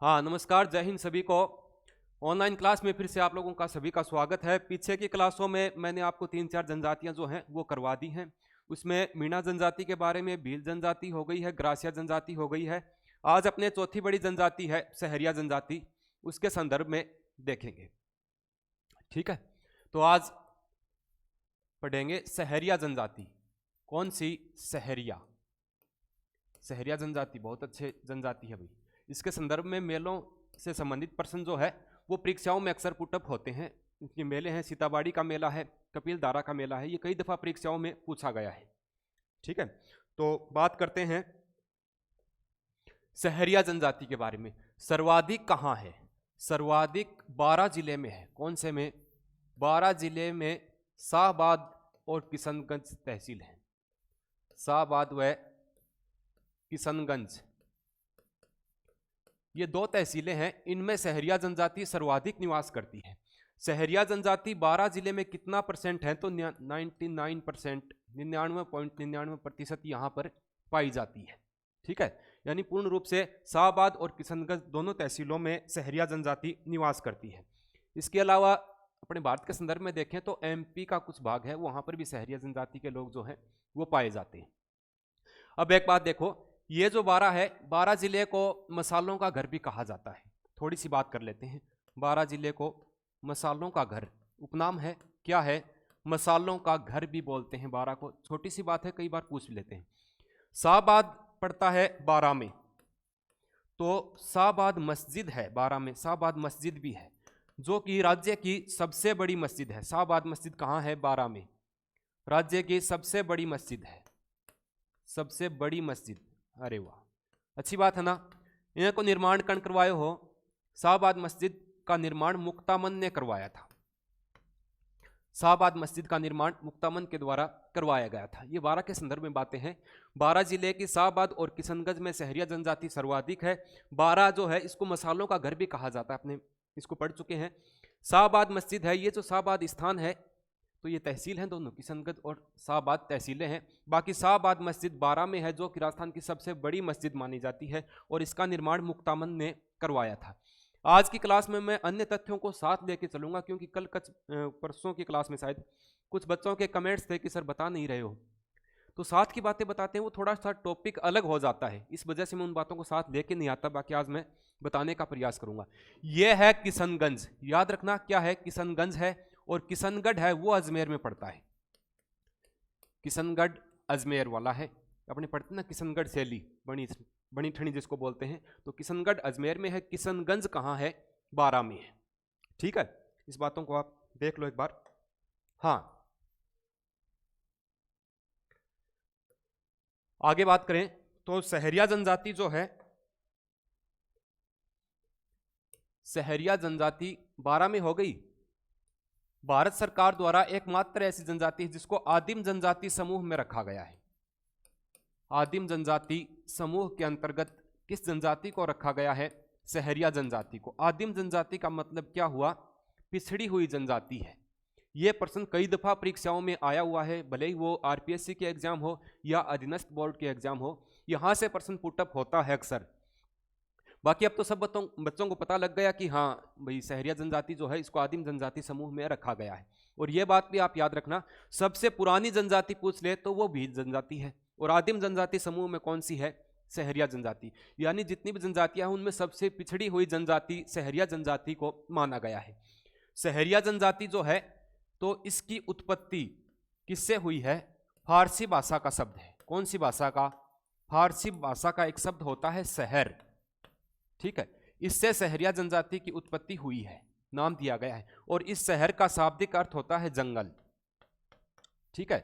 हाँ नमस्कार, जय हिंद सभी को। ऑनलाइन क्लास में फिर से आप लोगों का सभी का स्वागत है। पीछे की क्लासों में मैंने आपको 3-4 जनजातियां जो हैं वो करवा दी हैं। उसमें मीणा जनजाति के बारे में, भील जनजाति हो गई है, ग्रासिया जनजाति हो गई है। आज अपने चौथी बड़ी जनजाति है सहरिया जनजाति, उसके संदर्भ में देखेंगे। ठीक है, तो आज पढ़ेंगे सहरिया जनजाति। कौन सी? सहरिया। सहरिया जनजाति बहुत अच्छे जनजाति है भाई। इसके संदर्भ में मेलों से संबंधित प्रश्न जो है वो परीक्षाओं में अक्सर पुटअप होते हैं। इनके मेले हैं, सीताबाड़ी का मेला है, कपिलधारा का मेला है, ये कई दफा परीक्षाओं में पूछा गया है। ठीक है, तो बात करते हैं सहरिया जनजाति के बारे में। सर्वाधिक कहाँ है? सर्वाधिक 12 जिले में है। कौन से में? 12 जिले में शाहबाद और किशनगंज तहसील है। शाहबाद व किशनगंज, ये दो तहसीलें हैं। इनमें सहरिया जनजाति सर्वाधिक निवास करती है। सहरिया जनजाति 12 जिले में कितना परसेंट है? तो 99%, 99.99% यहाँ पर पाई जाती है। ठीक है, यानी पूर्ण रूप से शाहबाद और किशनगंज दोनों तहसीलों में सहरिया जनजाति निवास करती है। इसके अलावा अपने भारत के संदर्भ में देखें तो एमपी का कुछ भाग है, वहां पर भी सहरिया जनजाति के लोग जो हैं वो पाए जाते हैं। अब एक बात देखो, ये जो 12 है, 12 जिले को मसालों का घर भी कहा जाता है। थोड़ी सी बात कर लेते हैं। 12 जिले को मसालों का घर उपनाम है। क्या है? मसालों का घर भी बोलते हैं 12 को। छोटी सी बात है, कई बार पूछ लेते हैं। शाहबाद पड़ता है 12 में, तो शाहबाद मस्जिद है 12 में। शाहबाद मस्जिद भी है जो कि राज्य की सबसे बड़ी मस्जिद है। शाहबाद मस्जिद कहाँ है? 12 में। राज्य की सबसे बड़ी मस्जिद है, सबसे बड़ी मस्जिद। अरे वाह, अच्छी बात है ना। इनको निर्माण कौन करवाए हो? शाहबाद मस्जिद का निर्माण मुक्तामन ने करवाया था। शाहबाद मस्जिद का निर्माण मुक्तामन के द्वारा करवाया गया था। ये 12 के संदर्भ में बातें हैं। 12 जिले की शाहबाद और किशनगंज में सहरिया जनजाति सर्वाधिक है। 12 जो है इसको मसालों का घर भी कहा जाता है, अपने इसको पढ़ चुके हैं। शाहबाद मस्जिद है, ये जो शाहबाद स्थान है तो ये तहसील हैं दोनों, किशनगंज और शाहबाद तहसीलें हैं। बाकी शाहबाद मस्जिद 12 में है जो कि राजस्थान की सबसे बड़ी मस्जिद मानी जाती है और इसका निर्माण मुक्तामन ने करवाया था। आज की क्लास में मैं अन्य तथ्यों को साथ लेके चलूंगा, क्योंकि कल परसों की क्लास में शायद कुछ बच्चों के कमेंट्स थे कि सर बता नहीं रहे हो, तो साथ की बातें बताते हैं वो थोड़ा सा टॉपिक अलग हो जाता है, इस वजह से मैं उन बातों को साथ लेके नहीं आता। बाकी आज मैं बताने का प्रयास करूंगा। यह है किशनगंज, याद रखना क्या है? किशनगंज है। और किशनगढ़ है वो अजमेर में पड़ता है। किशनगढ़ अजमेर वाला है। अपने पढ़ते ना किशनगढ़ शैली, बनी ठणी जिसको बोलते हैं, तो किशनगढ़ अजमेर में है। किशनगंज कहाँ है? 12 में है। ठीक है, इस बातों को आप देख लो एक बार। हाँ, आगे बात करें तो सहरिया जनजाति जो है, सहरिया जनजाति 12 में हो गई। भारत सरकार द्वारा एकमात्र ऐसी जनजाति है जिसको आदिम जनजाति समूह में रखा गया है। आदिम जनजाति समूह के अंतर्गत किस जनजाति को रखा गया है? सहरिया जनजाति को। आदिम जनजाति का मतलब क्या हुआ? पिछड़ी हुई जनजाति है। यह प्रश्न कई दफा परीक्षाओं में आया हुआ है, भले ही वो आरपीएससी के एग्जाम हो या अधीनस्थ बोर्ड के एग्जाम हो, यहां से प्रश्न पुटअप होता है अक्सर। बाकी अब तो सब बच्चों को पता लग गया कि हाँ भाई सहरिया जनजाति जो है इसको आदिम जनजाति समूह में रखा गया है। और ये बात भी आप याद रखना, सबसे पुरानी जनजाति पूछ ले तो वो भील जनजाति है। और आदिम जनजाति समूह में कौन सी है? सहरिया जनजाति। यानी जितनी भी जनजातियां हैं उनमें सबसे पिछड़ी हुई जनजाति सहरिया जनजाति को माना गया है। सहरिया जनजाति जो है तो इसकी उत्पत्ति किससे हुई है? फारसी भाषा का शब्द है। कौन सी भाषा का? फारसी भाषा का एक शब्द होता है सहर। ठीक है, इससे सहरिया जनजाति की उत्पत्ति हुई है, नाम दिया गया है। और इस शहर का शाब्दिक अर्थ होता है जंगल। ठीक है,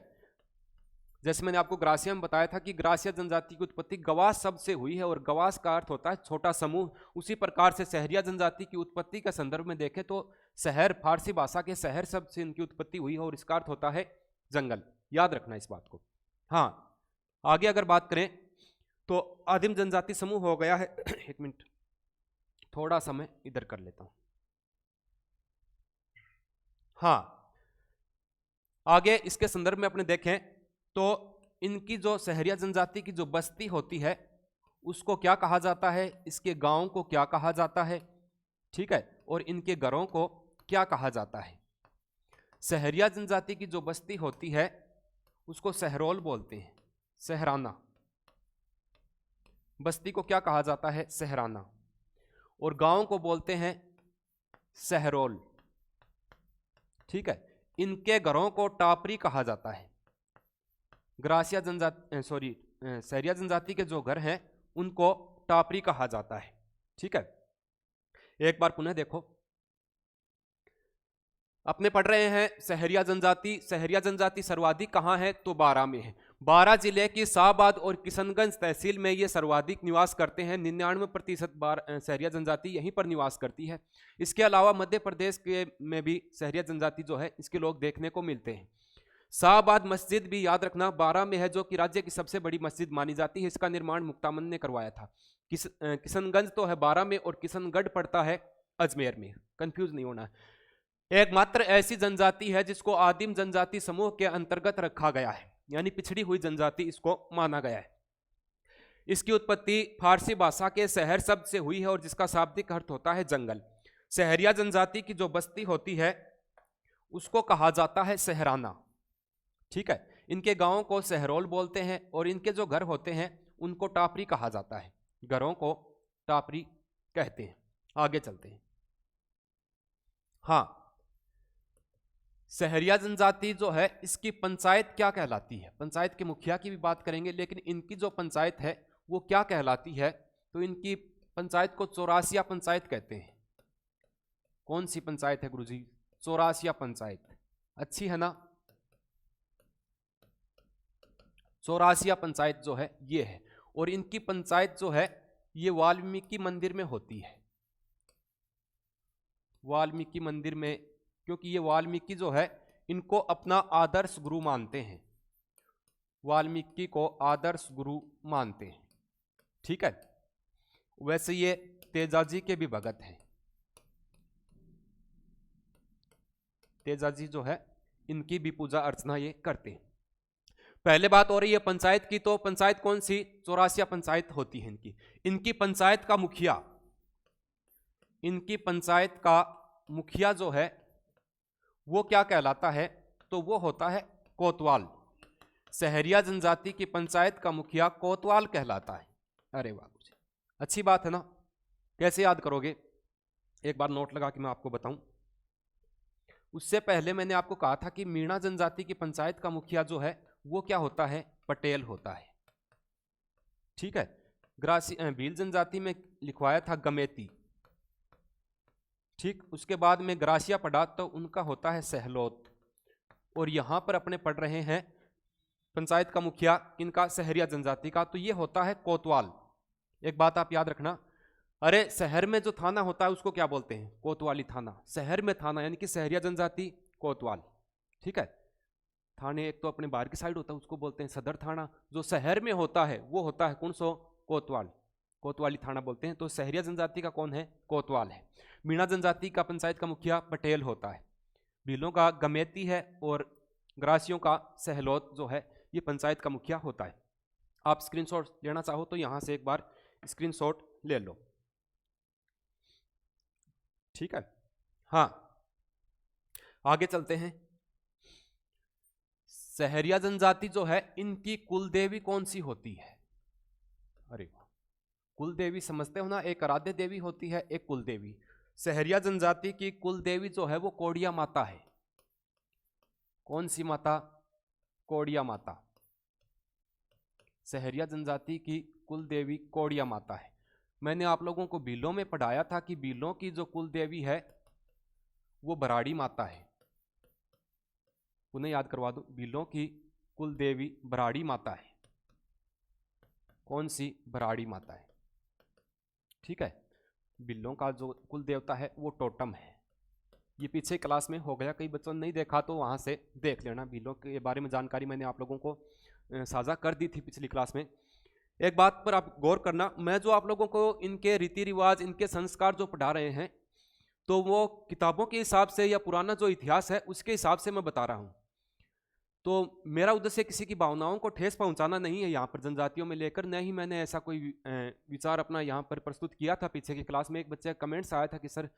जैसे मैंने आपको ग्रासिया में बताया था कि ग्रासिया जनजाति की उत्पत्ति गवास शब्द से हुई है और गवास का अर्थ होता है छोटा समूह। उसी प्रकार से सहरिया जनजाति की उत्पत्ति के संदर्भ में देखें तो शहर, फारसी भाषा के शहर शब्द से इनकी उत्पत्ति हुई है और इसका अर्थ होता है जंगल। याद रखना इस बात को। हाँ, आगे अगर बात करें तो आदिम जनजाति समूह हो गया है। एक मिनट, थोड़ा सा मैं इधर कर लेता हूं। हाँ, आगे इसके संदर्भ में अपने देखें तो इनकी जो सहरिया जनजाति की जो बस्ती होती है उसको क्या कहा जाता है, इसके गांव को क्या कहा जाता है, ठीक है, और इनके घरों को क्या कहा जाता है। सहरिया जनजाति की जो बस्ती होती है उसको सहरोल बोलते हैं, सहराना। बस्ती को क्या कहा जाता है, सहराना, और गांव को बोलते हैं सहरोल, ठीक है। इनके घरों को टापरी कहा जाता है। ग्रासिया जनजाति सहरिया जनजाति के जो घर हैं उनको टापरी कहा जाता है, ठीक है। एक बार पुनः देखो, अपने पढ़ रहे हैं सहरिया जनजाति। सहरिया जनजाति सर्वाधिक कहाँ है, तो बारां में है। बारां जिले की शाहबाद और किशनगंज तहसील में ये सर्वाधिक निवास करते हैं। 99% सहरिया जनजाति यहीं पर निवास करती है। इसके अलावा मध्य प्रदेश के में भी सहरिया जनजाति जो है इसके लोग देखने को मिलते हैं। शाहबाद मस्जिद भी याद रखना बारां में है, जो कि राज्य की सबसे बड़ी मस्जिद मानी जाती है। इसका निर्माण मुक्तामन ने करवाया था। किशनगंज तो है बारां में और किशनगढ़ पड़ता है अजमेर में, कंफ्यूज नहीं होना। एकमात्र ऐसी जनजाति है जिसको आदिम जनजाति समूह के अंतर्गत रखा गया है, यानी पिछड़ी हुई जनजाति इसको माना गया है। इसकी उत्पत्ति फारसी भाषा के शहर शब्द से हुई है और जिसका शाब्दिक अर्थ होता है जंगल। सहरिया जनजाति की जो बस्ती होती है उसको कहा जाता है सहराना, ठीक है। इनके गांवों को सहरोल बोलते हैं और इनके जो घर होते हैं उनको टापरी कहा जाता है। घरों को टापरी कहते हैं। आगे चलते हैं। हाँ, सहरिया जनजाति जो है इसकी पंचायत क्या कहलाती है, पंचायत के मुखिया की भी बात करेंगे, लेकिन इनकी जो पंचायत है वो क्या कहलाती है, तो इनकी पंचायत को चौरासिया पंचायत कहते हैं। कौन सी पंचायत है गुरुजी, चौरासिया पंचायत, अच्छी है ना। चौरासिया पंचायत जो है ये है, और इनकी पंचायत जो है ये वाल्मीकि मंदिर में होती है। वाल्मीकि मंदिर में, क्योंकि ये वाल्मीकि जो है इनको अपना आदर्श गुरु मानते हैं। वाल्मीकि को आदर्श गुरु मानते हैं, ठीक है। वैसे ये तेजाजी के भी भगत हैं। तेजाजी जो है इनकी भी पूजा अर्चना ये करते हैं। पहले बात हो रही है पंचायत की, तो पंचायत कौन सी, चौरासिया पंचायत होती है इनकी। इनकी पंचायत का मुखिया, इनकी पंचायत का मुखिया जो है वो क्या कहलाता है, तो वो होता है कोतवाल। सहरिया जनजाति की पंचायत का मुखिया कोतवाल कहलाता है। अरे वाह, अच्छी बात है ना। कैसे याद करोगे, एक बार नोट लगा के मैं आपको बताऊं। उससे पहले मैंने आपको कहा था कि मीणा जनजाति की पंचायत का मुखिया जो है वो क्या होता है, पटेल होता है, ठीक है। भील जनजाति में लिखवाया था गमेती, ठीक। उसके बाद में ग्रासिया पढ़ा तो उनका होता है सहलोत, और यहां पर अपने पढ़ रहे हैं पंचायत का मुखिया इनका सहरिया जनजाति का, तो ये होता है कोतवाल। एक बात आप याद रखना, अरे शहर में जो थाना होता है उसको क्या बोलते हैं, कोतवाली थाना। शहर में थाना यानी कि सहरिया जनजाति कोतवाल, ठीक है। थाने एक तो अपने बाहर की साइड होता है उसको बोलते हैं सदर थाना, जो शहर में होता है वो होता है कौन सो, कोतवाल, कोतवाली थाना बोलते हैं। तो सहरिया जनजाति का कौन है, कोतवाल है। मीणा जनजाति का पंचायत का मुखिया पटेल होता है। भीलों का गमेती है और ग्रासियों का सहलोत जो है ये पंचायत का मुखिया होता है। आप स्क्रीनशॉट लेना चाहो तो यहां से एक बार स्क्रीनशॉट ले लो, ठीक है। हाँ, आगे चलते हैं। सहरिया जनजाति जो है इनकी कुल देवी कौन सी होती है, अरे वाह, कुल देवी समझते हो ना, एक आराध्य देवी होती है, एक कुल देवी। सहरिया जनजाति की कुल देवी जो है वो कोडिया माता है। कौन सी माता, कोडिया माता। सहरिया जनजाति की कुल देवी कोडिया माता है। मैंने आप लोगों को भीलों में पढ़ाया था कि भीलों की जो कुल देवी है वो बराड़ी माता है। उन्हें याद करवा दो, भीलों की कुल देवी बराड़ी माता है। कौन सी, बराड़ी माता है, ठीक है। भीलों का जो कुल देवता है वो टोटम है। ये पीछे क्लास में हो गया, कई बच्चों ने नहीं देखा तो वहां से देख लेना। भीलों के बारे में जानकारी मैंने आप लोगों को साझा कर दी थी पिछली क्लास में। एक बात पर आप गौर करना, मैं जो आप लोगों को इनके रीति रिवाज, इनके संस्कार जो पढ़ा रहे हैं तो वो किताबों के हिसाब से या पुराना जो इतिहास है उसके हिसाब से मैं बता रहा हूं। तो मेरा उद्देश्य किसी की भावनाओं को ठेस पहुंचाना नहीं है यहाँ पर जनजातियों में लेकर, न ही मैंने ऐसा कोई विचार अपना यहाँ पर प्रस्तुत किया था। पीछे की क्लास में एक बच्चे का कमेंट्स आया था कि सर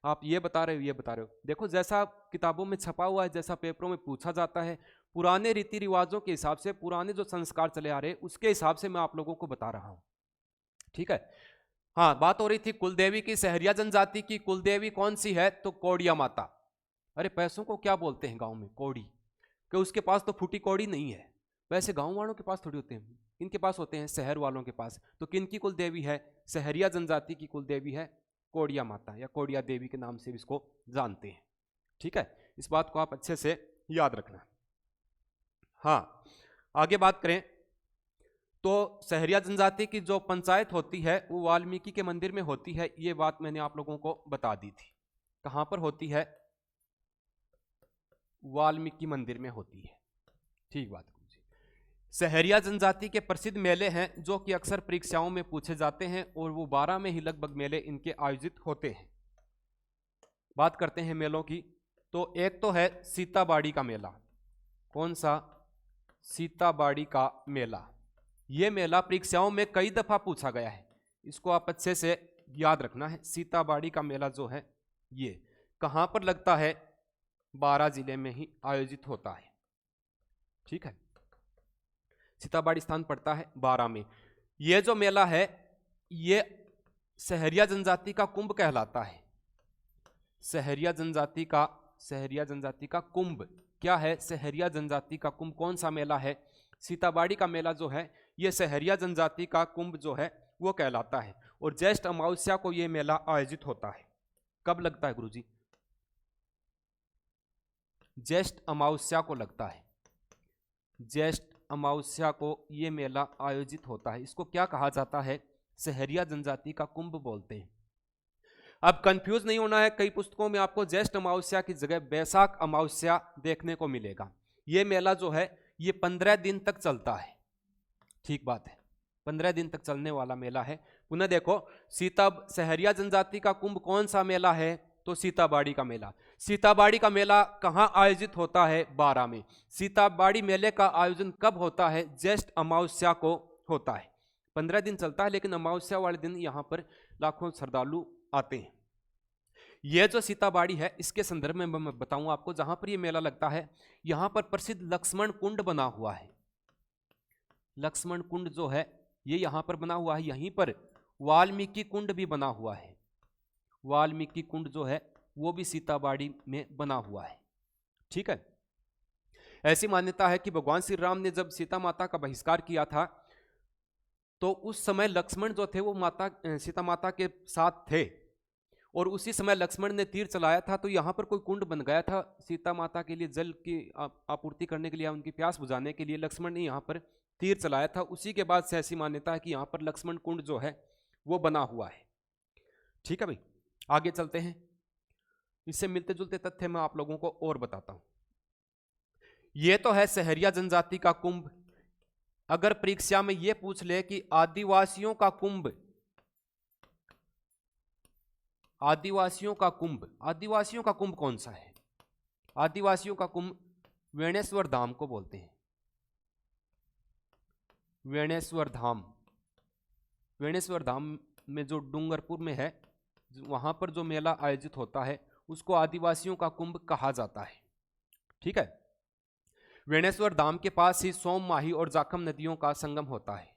आप ये बता रहे हो, ये बता रहे हो। देखो, जैसा किताबों में छपा हुआ है, जैसा पेपरों में पूछा जाता है, पुराने रीति रिवाजों के हिसाब से, पुराने जो संस्कार चले आ रहे हैं उसके हिसाब से मैं आप लोगों को बता रहा हूँ। ठीक है। हाँ, बात हो रही थी कुलदेवी की। सहरिया जनजाति की कुलदेवी कौन सी है? तो कौड़िया माता। अरे पैसों को क्या बोलते हैं गांव में? कौड़ी। कि उसके पास तो फूटी कौड़ी नहीं है। वैसे गांव वालों के पास थोड़ी होते हैं, इनके पास होते हैं, शहर वालों के पास। तो किन की कुलदेवी है? सहरिया जनजाति की कुलदेवी है कौड़िया माता, या कौड़िया देवी के नाम से भी इसको जानते हैं। ठीक है, इस बात को आप अच्छे से याद रखना। हाँ, आगे बात करें तो सहरिया जनजाति की जो पंचायत होती है वो वाल्मीकि के मंदिर में होती है। ये बात मैंने आप लोगों को बता दी थी। कहां पर होती है? वाल्मीकि मंदिर में होती है। ठीक बात। सहरिया जनजाति के प्रसिद्ध मेले हैं जो कि अक्सर परीक्षाओं में पूछे जाते हैं, और वो 12 में ही लगभग मेले इनके आयोजित होते हैं। बात करते हैं मेलों की, तो एक तो है सीताबाड़ी का मेला। कौन सा? सीताबाड़ी का मेला। ये मेला परीक्षाओं में कई दफा पूछा गया है, इसको आप अच्छे से याद रखना है। सीताबाड़ी का मेला जो है ये कहां पर लगता है? 12 जिले में ही आयोजित होता है। ठीक है, सीताबाड़ी स्थान पड़ता है 12 में। ये जो मेला है ये सहरिया जनजाति का कुंभ कहलाता है। सहरिया जनजाति का कुंभ क्या है? सहरिया जनजाति का कुंभ। कौन सा मेला है? सीताबाड़ी का मेला जो है ये सहरिया जनजाति का कुंभ जो है वो कहलाता है। और ज्येष्ठ अमावस्या को ये मेला आयोजित होता है। कब लगता है गुरुजी? ज्येष्ठ अमावस्या को लगता है। ज्येष्ठ अमावस्या को ये मेला आयोजित होता है। इसको क्या कहा जाता है? सहरिया जनजाति का कुंभ बोलते हैं। अब कंफ्यूज नहीं होना है, कई पुस्तकों में आपको ज्येष्ठ अमावस्या की जगह बैसाख अमावस्या देखने को मिलेगा। ये मेला जो है ये 15 दिन तक चलता है। ठीक बात है, 15 दिन तक चलने वाला मेला है। पुनः देखो, सहरिया जनजाति का कुंभ कौन सा मेला है? तो सीताबाड़ी का मेला। सीताबाड़ी का मेला कहाँ आयोजित होता है? 12 में। सीताबाड़ी मेले का आयोजन कब होता है? ज्येष्ठ अमावस्या को होता है। 15 दिन चलता है, लेकिन अमावस्या वाले दिन यहाँ पर लाखों श्रद्धालु आते हैं। यह जो सीताबाड़ी है इसके संदर्भ में मैं बताऊं आपको, जहां पर यह मेला लगता है यहां पर प्रसिद्ध लक्ष्मण कुंड बना हुआ है। लक्ष्मण कुंड जो है ये यहां पर बना हुआ है। यहीं पर वाल्मीकि कुंड भी बना हुआ है। वाल्मीकि कुंड जो है वो भी सीताबाड़ी में बना हुआ है। ठीक है, ऐसी मान्यता है कि भगवान श्री राम ने जब सीता माता का बहिष्कार किया था तो उस समय लक्ष्मण जो थे वो सीता माता के साथ थे, और उसी समय लक्ष्मण ने तीर चलाया था तो यहाँ पर कोई कुंड बन गया था सीता माता के लिए, जल की आपूर्ति करने के लिए, उनकी प्यास बुझाने के लिए लक्ष्मण ने यहाँ पर तीर चलाया था। उसी के बाद से ऐसी मान्यता है कि यहाँ पर लक्ष्मण कुंड जो है वो बना हुआ है। ठीक है भाई, आगे चलते हैं। इससे मिलते जुलते तथ्य मैं आप लोगों को और बताता हूं। ये तो है सहरिया जनजाति का कुंभ। अगर परीक्षा में ये पूछ ले कि आदिवासियों का कुंभ, आदिवासियों का कुंभ कौन सा है? आदिवासियों का कुंभ वेणेश्वर धाम को बोलते हैं। वेणेश्वर धाम में जो डूंगरपुर में है, वहां पर जो मेला आयोजित होता है उसको आदिवासियों का कुंभ कहा जाता है। ठीक है, वेणेश्वर धाम के पास ही सोम, माही और जाखम नदियों का संगम होता है।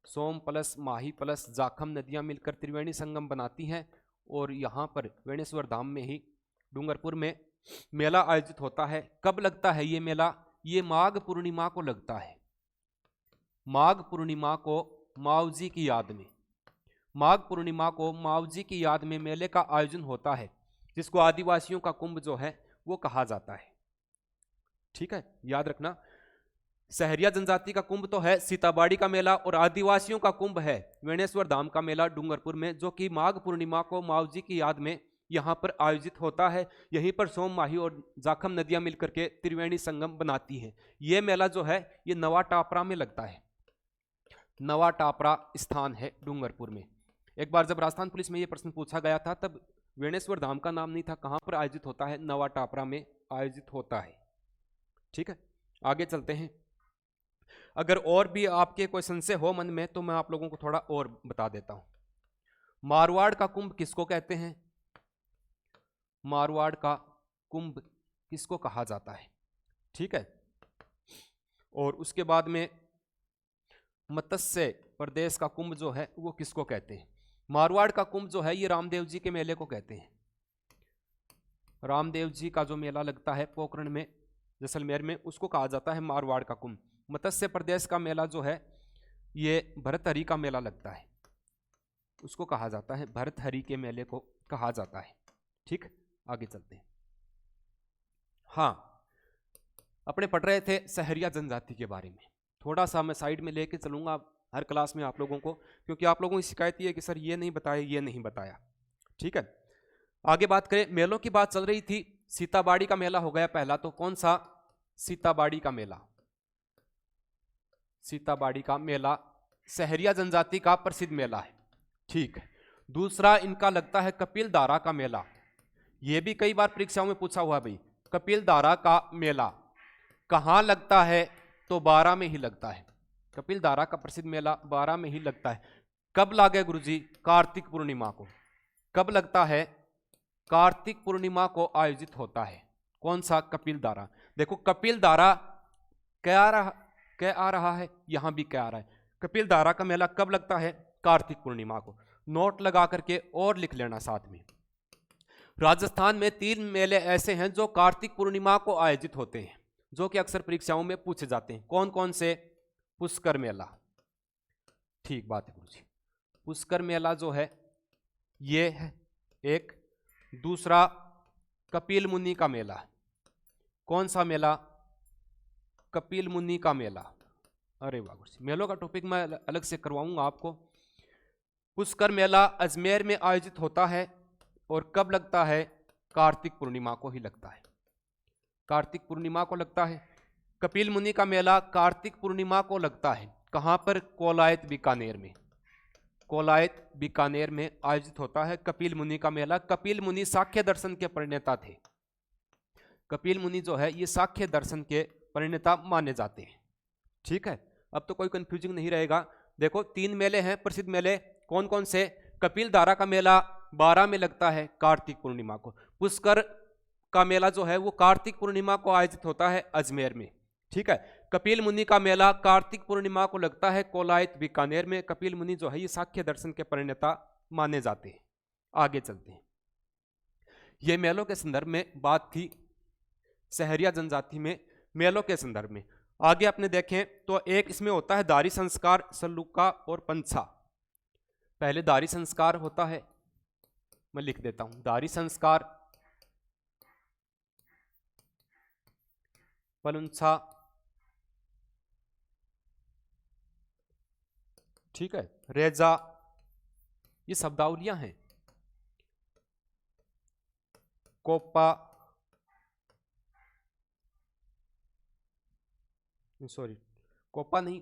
सोम प्लस माही प्लस जाखम नदियां मिलकर त्रिवेणी संगम बनाती हैं, और यहाँ पर वेणेश्वर धाम में ही डूंगरपुर में मेला आयोजित होता है। कब लगता है ये मेला? ये माघ पूर्णिमा को लगता है। माघ पूर्णिमा को मावजी की याद में, माघ पूर्णिमा को मावजी की याद में मेले का आयोजन होता है, जिसको आदिवासियों का कुंभ जो है वो कहा जाता है। ठीक है, याद रखना। सहरिया जनजाति का कुंभ तो है सीताबाड़ी का मेला, और आदिवासियों का कुंभ है वेणेश्वर धाम का मेला डूंगरपुर में, जो कि माघ पूर्णिमा को मावजी की याद में यहाँ पर आयोजित होता है। यहीं पर सोम, माही और जाखम नदियां मिलकर के त्रिवेणी संगम बनाती हैं। ये मेला जो है ये नवा टापरा में लगता है। नवा टापरा स्थान है डूंगरपुर में। एक बार जब राजस्थान पुलिस में ये प्रश्न पूछा गया था तब वेणेश्वर धाम का नाम नहीं था, कहाँ पर आयोजित होता है? नवा टापरा में आयोजित होता है। ठीक है, आगे चलते हैं। अगर और भी आपके कोई संशय हो मन में तो मैं आप लोगों को थोड़ा और बता देता हूं। मारवाड़ का कुंभ किसको कहते हैं? मारवाड़ का कुंभ किसको कहा जाता है? ठीक है। और उसके बाद में मत्स्य प्रदेश का कुंभ जो है वो किसको कहते हैं? मारवाड़ का कुंभ जो है ये रामदेव जी के मेले को कहते हैं। रामदेव जी का जो मेला लगता है पोखरण में, जैसलमेर में, उसको कहा जाता है मारवाड़ का कुंभ। मत्स्य प्रदेश का मेला जो है ये भरतहरि का मेला लगता है, उसको कहा जाता है, भरतहरि के मेले को कहा जाता है। ठीक, आगे चलते हैं। हाँ, अपने पढ़ रहे थे सहरिया जनजाति के बारे में, थोड़ा सा मैं साइड में लेके चलूंगा हर क्लास में आप लोगों को, क्योंकि आप लोगों की शिकायत ये है कि सर ये नहीं बताया, ये नहीं बताया। ठीक है, आगे बात करें, मेलों की बात चल रही थी। सीताबाड़ी का मेला हो गया पहला, तो कौन सा? सीताबाड़ी का मेला। सीताबाड़ी का मेला सहरिया जनजाति का प्रसिद्ध मेला है। ठीक है। दूसरा इनका लगता है कपिलधारा का मेला। यह भी कई बार परीक्षाओं में पूछा हुआ भाई, कपिलधारा का मेला कहां लगता है? तो 12 में ही लगता है। कपिलधारा का प्रसिद्ध मेला 12 में ही लगता है। कब लागे गुरुजी? कार्तिक पूर्णिमा को। कब लगता है? कार्तिक पूर्णिमा को आयोजित होता है। कौन सा? कपिलधारा। देखो कपिलधारा क्या आ रहा है, यहां भी क्या आ रहा है। कपिलधारा का मेला कब लगता है? कार्तिक पूर्णिमा को। नोट लगा करके और लिख लेना साथ में। राजस्थान में 3 मेले ऐसे हैं जो कार्तिक पूर्णिमा को आयोजित होते हैं, जो कि अक्सर परीक्षाओं में पूछे जाते हैं। कौन कौन से? पुष्कर मेला। ठीक बात है गुरुजी। पुष्कर मेला जो है ये है एक। दूसरा कपिल मुनि का मेला। कौन सा मेला? कपिल मुनि का मेला। अरे वाह गुरुजी, मेलों का टॉपिक मैं अलग से करवाऊंगा आपको। पुष्कर मेला अजमेर में आयोजित होता है और कब लगता है? कार्तिक पूर्णिमा को ही लगता है। कार्तिक पूर्णिमा को लगता है। कपिल मुनि का मेला कार्तिक पूर्णिमा को लगता है। कहां पर? कोलायत बीकानेर में। कोलायत बीकानेर में आयोजित होता है कपिल मुनि का मेला। कपिल मुनि सांख्य दर्शन के प्रणेता थे। कपिल मुनि जो है ये सांख्य दर्शन के प्रणेता माने जाते हैं। ठीक है, अब तो कोई कंफ्यूजिंग नहीं रहेगा। देखो 3 मेले हैं प्रसिद्ध मेले। कौन कौन से? कपिलधारा का मेला 12 में लगता है कार्तिक पूर्णिमा को। पुष्कर का मेला जो है वो कार्तिक पूर्णिमा को आयोजित होता है अजमेर में। ठीक है। कपिल मुनि का मेला कार्तिक पूर्णिमा को लगता है कोलायत बीकानेर में। कपिल मुनि जो है ये सांख्य दर्शन के प्रणेता माने जाते हैं। आगे चलते हैं। ये मेलों के संदर्भ में बात थी, सहरिया जनजाति में मेलों के संदर्भ में। आगे आपने देखें तो एक इसमें होता है दारी संस्कार, सलूका और पंछा। पहले दारी संस्कार होता है, मैं लिख देता हूं, दारी संस्कार, पलुंछा। ठीक है, रेजा, ये शब्दावलियां हैं। कोपा, सॉरी कोपा नहीं,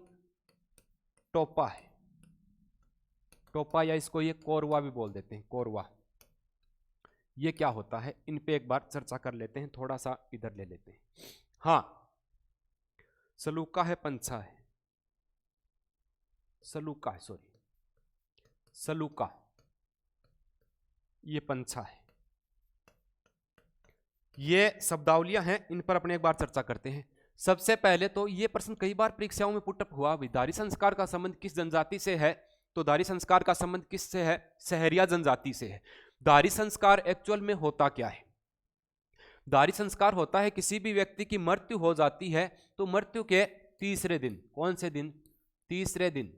टोपा है। टोपा या इसको ये कोरवा भी बोल देते हैं, कोरवा। ये क्या होता है इन पे एक बार चर्चा कर लेते हैं, थोड़ा सा इधर ले लेते हैं। हाँ, सलूका है, पंछा है, सलूका है, सॉरी सलूका, ये पंछा है। ये शब्दावलियां हैं, इन पर अपने एक बार चर्चा करते हैं। सबसे पहले तो ये प्रश्न कई बार परीक्षाओं में पुटअप हुआ, दारी संस्कार का संबंध किस जनजाति से है? तो दारी संस्कार का संबंध किससे है? सहरिया जनजाति से है। दारी संस्कार एक्चुअल में होता क्या है? दारी संस्कार होता है किसी भी व्यक्ति की मृत्यु हो जाती है तो मृत्यु के तीसरे दिन, कौन से दिन? तीसरे दिन,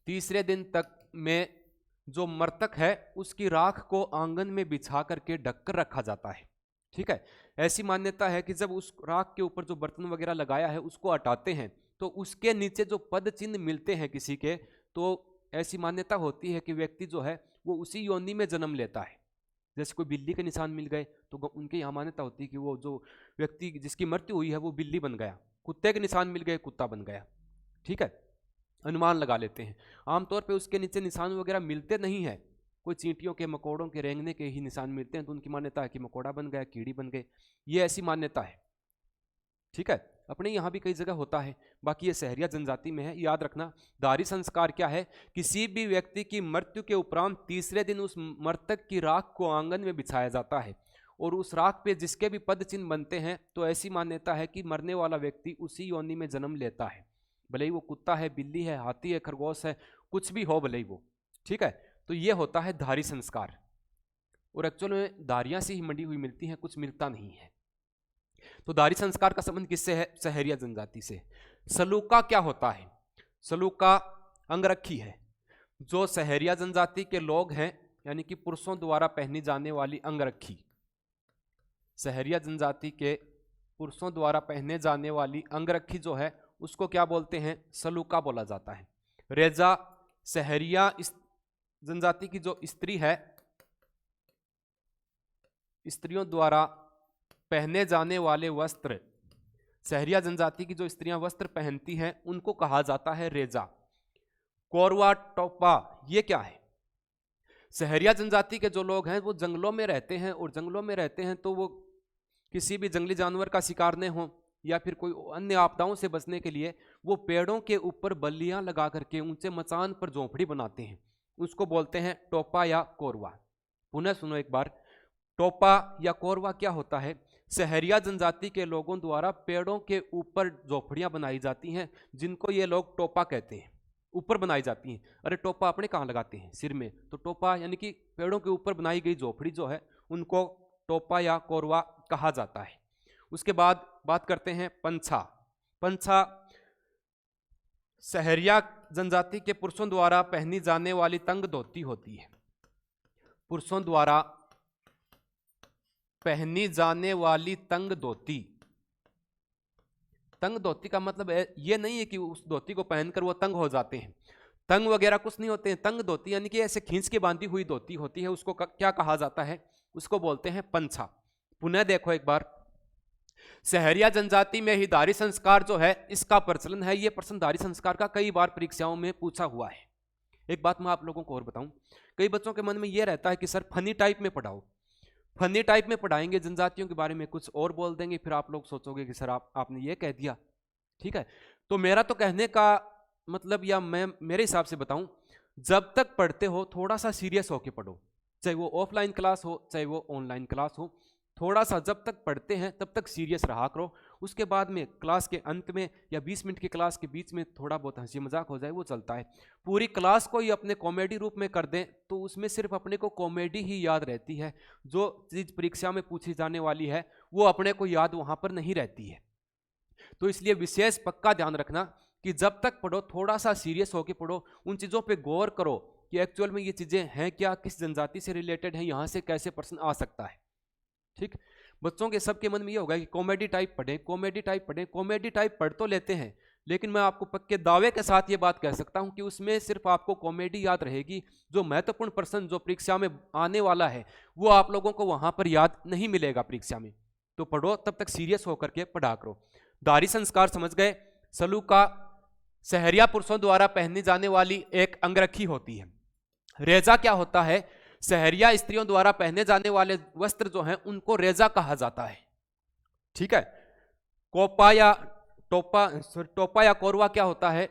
तीसरे दिन तक में जो मृतक है उसकी राख को आंगन में बिछा करके ढककर रखा जाता है। ठीक है, ऐसी मान्यता है कि जब उस राख के ऊपर जो बर्तन वगैरह लगाया है उसको हटाते हैं तो उसके नीचे जो पद चिन्ह मिलते हैं किसी के, तो ऐसी मान्यता होती है कि व्यक्ति जो है वो उसी योनि में जन्म लेता है। जैसे कोई बिल्ली के निशान मिल गए तो उनकी यहाँ मान्यता होती है कि वो जो व्यक्ति जिसकी मृत्यु हुई है वो बिल्ली बन गया। कुत्ते के निशान मिल गए, कुत्ता बन गया। ठीक है, अनुमान लगा लेते हैं। आमतौर पे उसके नीचे निशान वगैरह मिलते नहीं है, कोई चींटियों के, मकोड़ों के रेंगने के ही निशान मिलते हैं, तो उनकी मान्यता है कि मकोड़ा बन गया, कीड़ी बन गए, ये ऐसी मान्यता है। ठीक है, अपने यहाँ भी कई जगह होता है, बाकी ये सहरिया जनजाति में है। याद रखना, दारी संस्कार क्या है? किसी भी व्यक्ति की मृत्यु के उपरांत तीसरे दिन उस मृतक की राख को आंगन में बिछाया जाता है और उस राख पे जिसके भी पद चिन्ह बनते हैं तो ऐसी मान्यता है कि मरने वाला व्यक्ति उसी योनि में जन्म लेता है, भले ही वो कुत्ता है, बिल्ली है, हाथी है, खरगोश है, कुछ भी हो भले ही वो। ठीक है, तो ये होता है धारी संस्कार। और एक्चुअल में धारियां से ही मंडी हुई मिलती हैं, कुछ मिलता नहीं है। तो दारी संस्कार का संबंध किससे है? सहरिया जनजाति से। सलूका क्या होता है? सलूका अंगरखी है, जो सहरिया जनजाति के लोग हैं, यानी कि पुरुषों द्वारा पहनी जाने वाली अंगरखी। सहरिया जनजाति के पुरुषों द्वारा पहने जाने वाली अंगरखी जो है उसको क्या बोलते हैं? सलूका बोला जाता है। रेजा सहरिया जनजाति की जो स्त्री है, स्त्रियों द्वारा पहने जाने वाले वस्त्र, सहरिया जनजाति की जो स्त्रियां वस्त्र पहनती हैं उनको कहा जाता है रेजा। कोरवा टोपा ये क्या है? सहरिया जनजाति के जो लोग हैं वो जंगलों में रहते हैं, और जंगलों में रहते हैं तो वो किसी भी जंगली जानवर का शिकार न हो या फिर कोई अन्य आपदाओं से बचने के लिए वो पेड़ों के ऊपर बल्लियां लगा करके ऊंचे मचान पर झोंपड़ी बनाते हैं, उसको बोलते हैं टोपा या कोरवा। पुनः सुनो एक बार, टोपा या कोरवा क्या होता है? सहरिया जनजाति के लोगों द्वारा पेड़ों के ऊपर झोपड़ियां बनाई जाती हैं, जिनको ये लोग टोपा कहते हैं, ऊपर बनाई जाती हैं। अरे टोपा अपने कहाँ लगाते हैं? सिर में। तो टोपा यानी कि पेड़ों के ऊपर बनाई गई झोपड़ी जो है उनको टोपा या कोरवा कहा जाता है। उसके बाद बात करते हैं पंछा। पंछा सहरिया जनजाति के पुरुषों द्वारा पहनी जाने वाली तंग धोती होती है। पुरुषों द्वारा पहनी जाने वाली तंग धोती। तंग धोती का मतलब ये नहीं है कि उस धोती को पहनकर वो तंग हो जाते हैं, तंग वगैरह कुछ नहीं होते हैं। तंग धोती यानी कि ऐसे खींच के बांधी हुई धोती होती है, उसको क्या कहा जाता है? उसको बोलते हैं पंछा। पुनः देखो एक बार, सहरिया जनजाति में ही दारी संस्कार जो है इसका प्रचलन है। ये प्रश्न दारी संस्कार का कई बार परीक्षाओं में पूछा हुआ है। एक बात मैं आप लोगों को और बताऊं, कई बच्चों के मन में यह रहता है कि सर फनी टाइप में पढ़ाओ, फनी टाइप में पढ़ाएंगे, जनजातियों के बारे में कुछ और बोल देंगे, फिर आप लोग सोचोगे कि सर आपने ये कह दिया। ठीक है, तो मेरा तो कहने का मतलब, या मैं मेरे हिसाब से बताऊं, जब तक पढ़ते हो थोड़ा सा सीरियस होके पढ़ो, चाहे वो ऑफलाइन क्लास हो चाहे वो ऑनलाइन क्लास हो। थोड़ा सा जब तक पढ़ते हैं तब तक सीरियस रहा करो। उसके बाद में क्लास के अंत में या 20 मिनट की क्लास के बीच में थोड़ा बहुत हंसी मजाक हो जाए, वो चलता है। पूरी क्लास को ही अपने कॉमेडी रूप में कर दें तो उसमें सिर्फ अपने को कॉमेडी ही याद रहती है, जो चीज़ परीक्षा में पूछी जाने वाली है वो अपने को याद वहाँ पर नहीं रहती है। तो इसलिए विशेष पक्का ध्यान रखना कि जब तक पढ़ो थोड़ा सा सीरियस होकर पढ़ो, उन चीज़ों पर गौर करो कि एक्चुअल में ये चीज़ें हैं क्या, किस जनजाति से रिलेटेड है, यहाँ से कैसे प्रश्न आ सकता है। ठीक, बच्चों के सबके मन में ये होगा कि कॉमेडी टाइप पढ़ें, कॉमेडी टाइप पढ़ें। कॉमेडी टाइप पढ़ तो लेते हैं, लेकिन मैं आपको पक्के दावे के साथ ये बात कह सकता हूं कि उसमें सिर्फ आपको कॉमेडी याद रहेगी। जो महत्वपूर्ण प्रश्न जो परीक्षा में आने वाला है वो आप लोगों को वहां पर याद नहीं मिलेगा परीक्षा में। तो पढ़ो, तब तक सीरियस होकर के पढ़ा करो। दारी संस्कार समझ गए। सलूका सहरिया पुरुषों द्वारा पहनी जाने वाली एक अंगरखी होती है। रेजा क्या होता है? सहरिया स्त्रियों द्वारा पहने जाने वाले वस्त्र जो हैं उनको रेजा कहा जाता है। ठीक है, टोपा या कोरवा क्या होता है?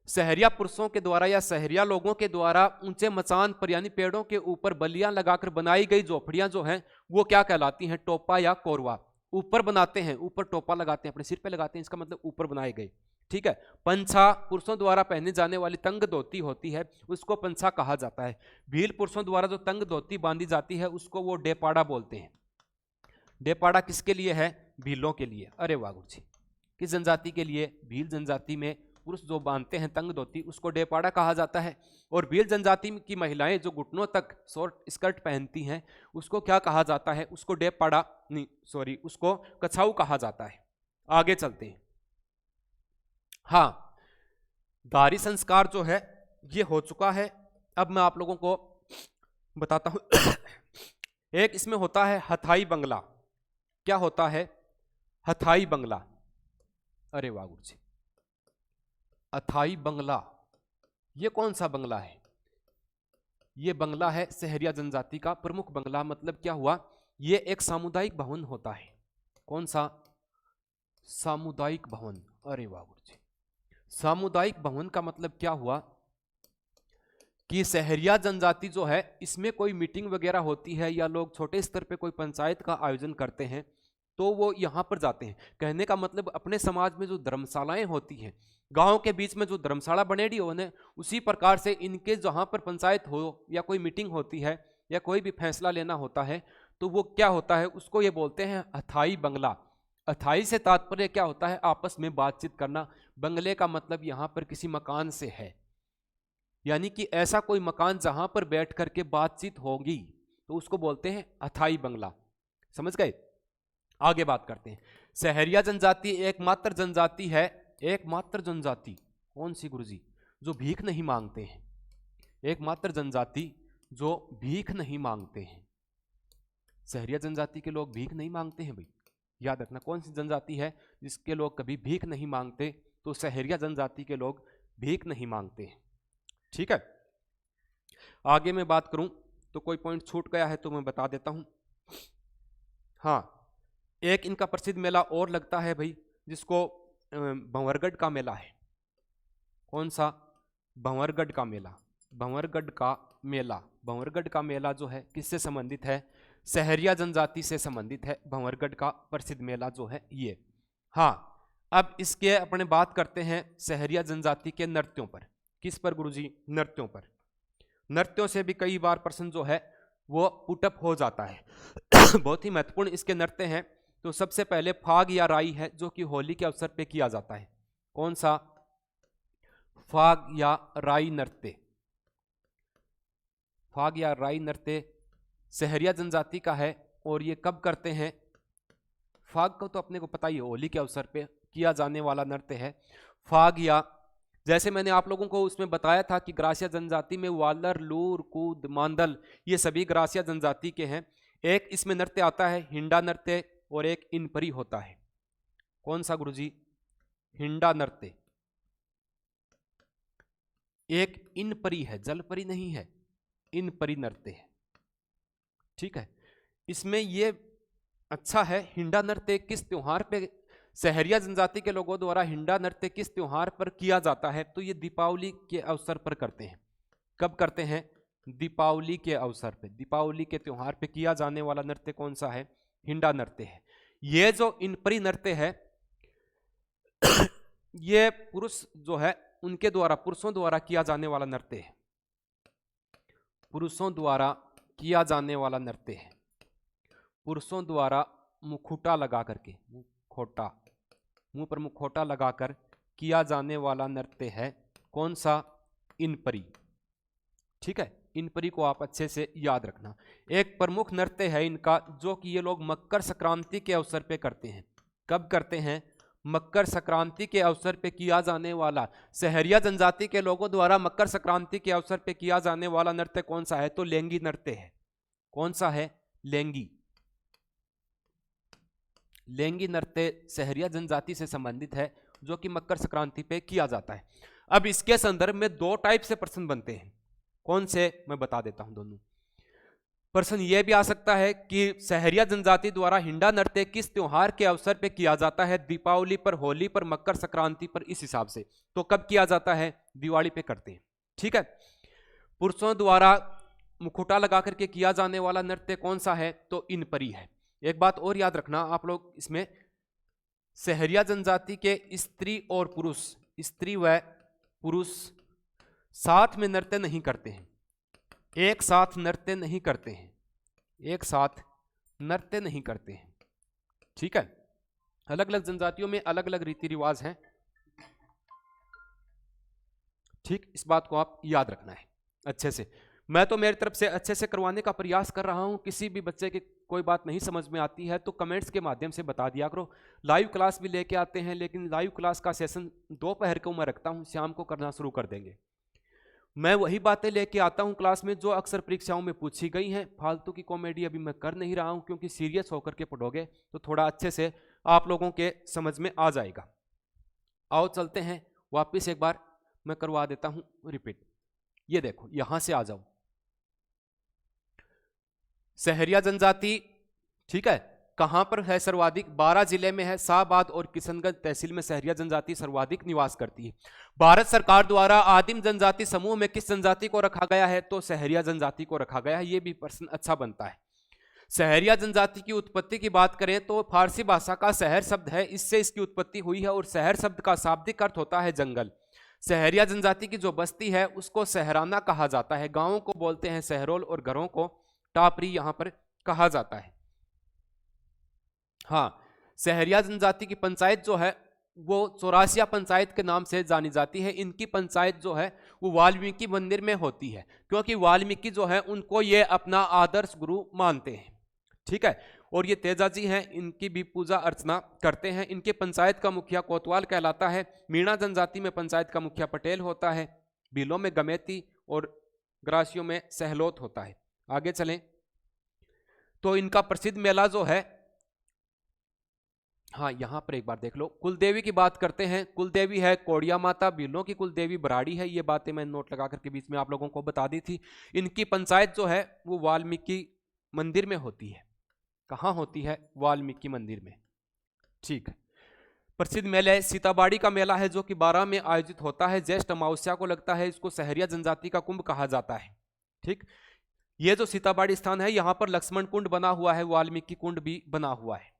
सहरिया पुरुषों के द्वारा या सहरिया लोगों के द्वारा ऊंचे मचान पर यानी पेड़ों के ऊपर बल्लियां लगाकर बनाई गई झोपड़ियां जो हैं वो क्या कहलाती हैं? टोपा या कोरवा। ऊपर बनाते हैं, ऊपर टोपा लगाते हैं, अपने सिर पे लगाते हैं, इसका मतलब ऊपर बनाए गए। ठीक है, पंछा पुरुषों द्वारा पहने जाने वाली तंग धोती होती है, उसको पंछा कहा जाता है। भील पुरुषों द्वारा जो तंग धोती बांधी जाती है उसको वो डेपाड़ा बोलते हैं। डेपाड़ा किसके लिए है? भीलों के लिए। अरे वाह गुरु जी, किस जनजाति के लिए? भील जनजाति में पुरुष जो बांधते हैं तंग धोती उसको डेपाड़ा कहा जाता है। और भील जनजाति की महिलाएं जो घुटनों तक शॉर्ट स्कर्ट पहनती हैं उसको क्या कहा जाता है? उसको डेपाड़ा नहीं, सॉरी, उसको कछाऊ कहा जाता है। आगे चलते हैं। हाँ, दारी संस्कार जो है ये हो चुका है। अब मैं आप लोगों को बताता हूं एक इसमें होता है हथाई बंगला। क्या होता है? हथाई बंगला। अरे वाह गुरु जी, हथाई बंगला ये कौन सा बंगला है? ये बंगला है सहरिया जनजाति का प्रमुख बंगला। मतलब क्या हुआ? ये एक सामुदायिक भवन होता है। कौन सा? सामुदायिक भवन। अरे वाह गुरु जी, सामुदायिक भवन का मतलब क्या हुआ कि सहरिया जनजाति जो है इसमें कोई मीटिंग वगैरह होती है या लोग छोटे स्तर पे कोई पंचायत का आयोजन करते हैं तो वो यहाँ पर जाते हैं। कहने का मतलब अपने समाज में जो धर्मशालाएं होती हैं, गांव के बीच में जो धर्मशाला बनेडी हो ने, उसी प्रकार से इनके जहाँ पर पंचायत हो या कोई मीटिंग होती है या कोई भी फैसला लेना होता है तो वो क्या होता है, उसको ये बोलते हैं अथाई बंगला। अथाई से तात्पर्य क्या होता है, आपस में बातचीत करना। बंगले का मतलब यहाँ पर किसी मकान से है, यानी कि ऐसा कोई मकान जहां पर बैठ करके बातचीत होगी तो उसको बोलते हैं अथाई बंगला। समझ गए? आगे बात करते हैं। सहरिया जनजाति एकमात्र जनजाति है, एकमात्र जनजाति कौन सी गुरुजी? जो भीख नहीं मांगते हैं। एकमात्र जनजाति जो भीख नहीं मांगते हैं। सहरिया जनजाति के लोग भीख नहीं मांगते हैं भाई, याद रखना। कौन सी जनजाति है जिसके लोग कभी भीख नहीं मांगते? तो सहरिया जनजाति के लोग भीख नहीं मांगते हैं। ठीक है, आगे मैं बात करूं तो कोई पॉइंट छूट गया है तो मैं बता देता हूं। हाँ, एक इनका प्रसिद्ध मेला और लगता है भाई, जिसको भंवरगढ़ का मेला है। कौन सा? भंवरगढ़ का मेला। भंवरगढ़ का मेला, भंवरगढ़ का मेला जो है किससे संबंधित है? सहरिया जनजाति से संबंधित है। भंवरगढ़ का प्रसिद्ध मेला जो है ये। हाँ, अब इसके अपने बात करते हैं सहरिया जनजाति के नृत्यों पर। किस पर गुरुजी? नृत्यों पर। नृत्यों से भी कई बार प्रश्न जो है वो पुटअप हो जाता है। बहुत ही महत्वपूर्ण इसके नृत्य हैं। तो सबसे पहले फाग या राई है, जो कि होली के अवसर पे किया जाता है। कौन सा? फाग या राई नृत्य। फाग या राई नृत्य सहरिया जनजाति का है। और ये कब करते हैं? फाग को तो अपने को पता ही है, होली के अवसर पे किया जाने वाला नृत्य है फाग। या जैसे मैंने आप लोगों को उसमें बताया था कि ग्रासिया जनजाति में वालर, लूर, कूद, मांदल ये सभी ग्रासिया जनजाति के हैं। एक इसमें नृत्य आता है हिंडा नृत्य और एक इनपरी होता है। कौन सा गुरुजी? हिंडा नृत्य। एक इनपरी है, जलपरी नहीं है, इनपरी नृत्य है। ठीक है, इसमें ये अच्छा है। हिंडा नृत्य किस त्योहार पे सहरिया जनजाति के लोगों द्वारा हिंडा नृत्य किस त्योहार पर किया जाता है? तो ये दीपावली के अवसर पर करते हैं। कब करते हैं? दीपावली के अवसर पे। दीपावली के त्योहार पे किया जाने वाला नृत्य कौन सा है? हिंडा नृत्य है। ये जो इनपरी नृत्य है ये पुरुष जो है उनके द्वारा, पुरुषों द्वारा किया जाने वाला नृत्य है। पुरुषों द्वारा किया जाने वाला नृत्य है। पुरुषों द्वारा मुखौटा लगा करके, मुखौटा, मुंह पर मुखौटा लगाकर किया जाने वाला नृत्य है। कौन सा? इनपरी। ठीक है, इनपरी को आप अच्छे से याद रखना। एक प्रमुख नृत्य है इनका, जो कि ये लोग मकर संक्रांति के अवसर पे करते हैं। कब करते हैं? मकर संक्रांति के अवसर पे किया जाने वाला, सहरिया जनजाति के लोगों द्वारा मकर संक्रांति के अवसर पे किया जाने वाला नृत्य कौन सा है? तो लेंगी नृत्य है। कौन सा है? लेंगी। लेंगी नृत्य सहरिया जनजाति से संबंधित है, जो कि मकर संक्रांति पे किया जाता है। अब इसके संदर्भ में दो टाइप से प्रश्न बनते हैं। कौन से? मैं बता देता हूं दोनों। प्रश्न यह भी आ सकता है कि सहरिया जनजाति द्वारा हिंडा नृत्य किस त्योहार के अवसर पे किया जाता है? दीपावली पर, होली पर, मकर संक्रांति पर, इस हिसाब से। तो कब किया जाता है? दिवाली पे करते हैं। ठीक है, पुरुषों द्वारा मुखौटा लगा करके किया जाने वाला नृत्य कौन सा है? तो इनपरी है। एक बात और याद रखना आप लोग इसमें, सहरिया जनजाति के स्त्री और पुरुष, स्त्री व पुरुष साथ में नृत्य नहीं करते हैं। एक साथ नृत्य नहीं करते हैं। एक साथ नृत्य नहीं करते हैं। ठीक है, अलग अलग जनजातियों में अलग अलग रीति रिवाज हैं। ठीक, इस बात को आप याद रखना है अच्छे से। मैं तो मेरी तरफ से अच्छे से करवाने का प्रयास कर रहा हूं। किसी भी बच्चे की कोई बात नहीं समझ में आती है तो कमेंट्स के माध्यम से बता दिया करो। लाइव क्लास भी लेके आते हैं, लेकिन लाइव क्लास का सेशन दोपहर को मैं रखता हूं, शाम को करना शुरू कर देंगे। मैं वही बातें लेके आता हूं क्लास में जो अक्सर परीक्षाओं में पूछी गई हैं। फालतू की कॉमेडी अभी मैं कर नहीं रहा हूं, क्योंकि सीरियस होकर के पढ़ोगे तो थोड़ा अच्छे से आप लोगों के समझ में आ जाएगा। आओ चलते हैं वापिस, एक बार मैं करवा देता हूं रिपीट। ये देखो, यहां से आ जाओ। सहरिया जनजाति, ठीक है, कहां पर है सर्वाधिक? 12 जिले में है। शाहबाद और किशनगंज तहसील में सहरिया जनजाति सर्वाधिक निवास करती है। भारत सरकार द्वारा आदिम जनजाति समूह में किस जनजाति को रखा गया है? तो सहरिया जनजाति को रखा गया है। यह भी प्रश्न अच्छा बनता है। सहरिया जनजाति की उत्पत्ति की बात करें तो फारसी भाषा का शहर शब्द है, इससे इसकी उत्पत्ति हुई है, और शहर शब्द का शाब्दिक अर्थ होता है जंगल। सहरिया जनजाति की जो बस्ती है उसको सहराना कहा जाता है। गांवों को बोलते हैं सहरोल और घरों को टापरी यहां पर कहा जाता है। हाँ, सहरिया जनजाति की पंचायत जो है वो चौरासिया पंचायत के नाम से जानी जाती है। इनकी पंचायत जो है वो वाल्मीकि मंदिर में होती है, क्योंकि वाल्मीकि जो है उनको ये अपना आदर्श गुरु मानते हैं। ठीक है, और ये तेजा जी हैं, इनकी भी पूजा अर्चना करते हैं। इनके पंचायत का मुखिया कोतवाल कहलाता है। मीणा जनजाति में पंचायत का मुखिया पटेल होता है। भीलों में गमेती और ग्रासियों में सहलोत होता है। आगे चलें तो इनका प्रसिद्ध मेला जो है, हाँ यहां पर एक बार देख लो, कुलदेवी की बात करते हैं। कुलदेवी है कोड़िया माता, भीलों की कुलदेवी बराड़ी है। ये बातें मैं नोट लगा करके बीच में आप लोगों को बता दी थी। इनकी पंचायत जो है वो वाल्मीकि मंदिर में होती है। कहाँ होती है? वाल्मीकि मंदिर में। ठीक है, प्रसिद्ध मेले सीताबाड़ी का मेला है जो कि 12 में आयोजित होता है। ज्येष्ठ अमावस्या को लगता है। इसको सहरिया जनजाति का कुंभ कहा जाता है। ठीक, ये जो सीताबाड़ी स्थान है यहाँ पर लक्ष्मण कुंड बना हुआ है, वाल्मीकि कुंड भी बना हुआ है।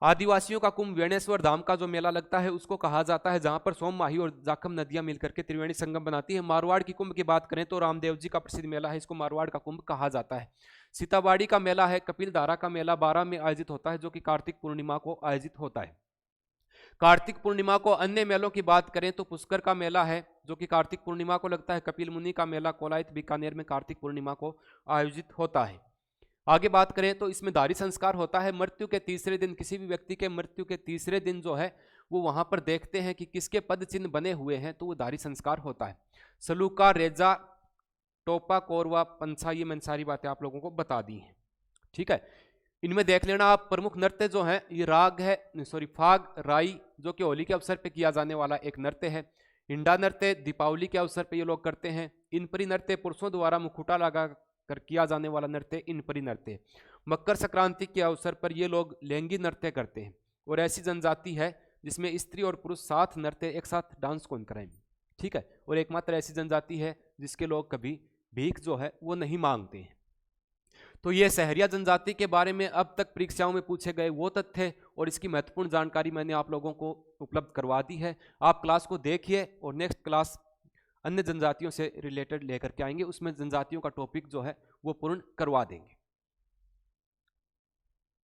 आदिवासियों का कुंभ वेणेश्वर धाम का जो मेला लगता है उसको कहा जाता है, जहां पर सोम माही और जाखम नदियां मिलकर के त्रिवेणी संगम बनाती है। मारवाड़ की कुंभ की बात करें तो रामदेव जी का प्रसिद्ध मेला है, इसको मारवाड़ का कुंभ कहा जाता है। सीताबाड़ी का मेला है कपिलधारा का मेला 12 में आयोजित होता है, जो कि कार्तिक पूर्णिमा को आयोजित होता है। कार्तिक पूर्णिमा को अन्य मेलों की बात करें तो पुष्कर का मेला है जो कि कार्तिक पूर्णिमा को लगता है। कपिल मुनि का मेला कोलायत बीकानेर में कार्तिक पूर्णिमा को आयोजित होता है। आगे बात करें तो इसमें दारी संस्कार होता है। मृत्यु के तीसरे दिन, किसी भी व्यक्ति के मृत्यु के तीसरे दिन जो है वो वहां पर देखते हैं कि किसके पद चिन्ह बने हुए हैं, तो वो दारी संस्कार होता है। सलूका, रेजा, टोपा, कोरवा, पंछा, ये मैंने सारी बातें आप लोगों को बता दी हैं। ठीक है, इनमें देख लेना आप प्रमुख नृत्य जो है, ये राग है, फाग राई जो कि होली के अवसर पे किया जाने वाला एक नृत्य है। इंडा नृत्य दीपावली के अवसर पे ये लोग करते हैं। इनपरी नृत्य पुरुषों द्वारा मुखुटा लगा कर किया जाने वाला नृत्य इनपरी नृत्य। मकर संक्रांति के अवसर पर ये लोग लैंगी नृत्य करते हैं। और ऐसी जनजाति है जिसमें स्त्री और पुरुष साथ नृत्य एक साथ डांस कौन कराएंगे। ठीक है, और एकमात्र ऐसी जनजाति है जिसके लोग कभी भीख जो है वो नहीं मांगते हैं। तो ये सहरिया जनजाति के बारे में अब तक परीक्षाओं में पूछे गए वो तथ्य और इसकी महत्वपूर्ण जानकारी मैंने आप लोगों को उपलब्ध करवा दी है। आप क्लास को देखिए और नेक्स्ट क्लास अन्य जनजातियों से रिलेटेड लेकर के आएंगे, उसमें जनजातियों का टॉपिक जो है वो पूर्ण करवा देंगे।